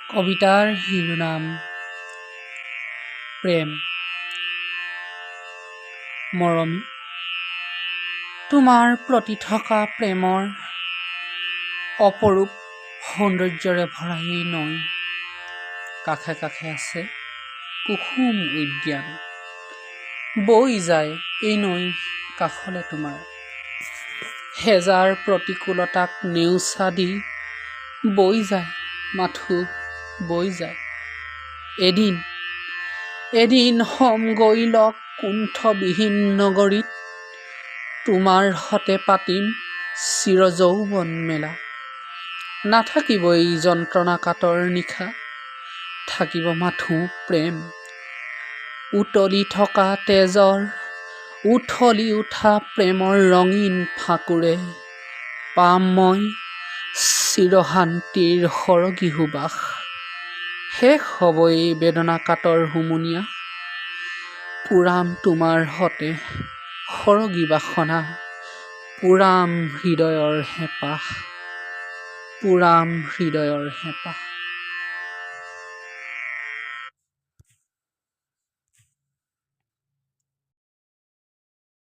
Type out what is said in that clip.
কবিতাৰ শিৰোনাম প্ৰেম। মৰমী, তোমাৰ প্ৰতি থকা প্ৰেমৰ অপৰূপ সৌন্দৰ্যৰে ভৰা এই নৈ, কাষে কাষে আছে কুসুম উদ্যান। বৈ যায় এই নৈ কাষলে তোমাৰ, হেজাৰ প্ৰতিকূলতাক নেওচা দি বৈ যায় মাথো বৈ যায়। এদিন হম গৈ লগ কুণ্ঠবিহীন নগৰীত, তোমাৰ হতে পাতিম চিৰযৌৱন মেলা। নাথাকিবই যন্ত্ৰণা কাতৰ নিশা, থাকিব মাথো প্ৰেম। উতলি থকা তেজৰ, উঠলি উঠা প্ৰেমৰ ৰঙীন ফাকুৰে, পাম মই চিৰশান্তিৰ সৰগী সুবাস। শেষ হ'ব এই বেদনা কাতৰ হুমুনিয়া, পুৰাম তোমাৰ হতে সৰগী বাসনা। পুৰাম হৃদয়ৰ হেঁপাহ, পুৰাম হৃদয়ৰ হেঁপাহ।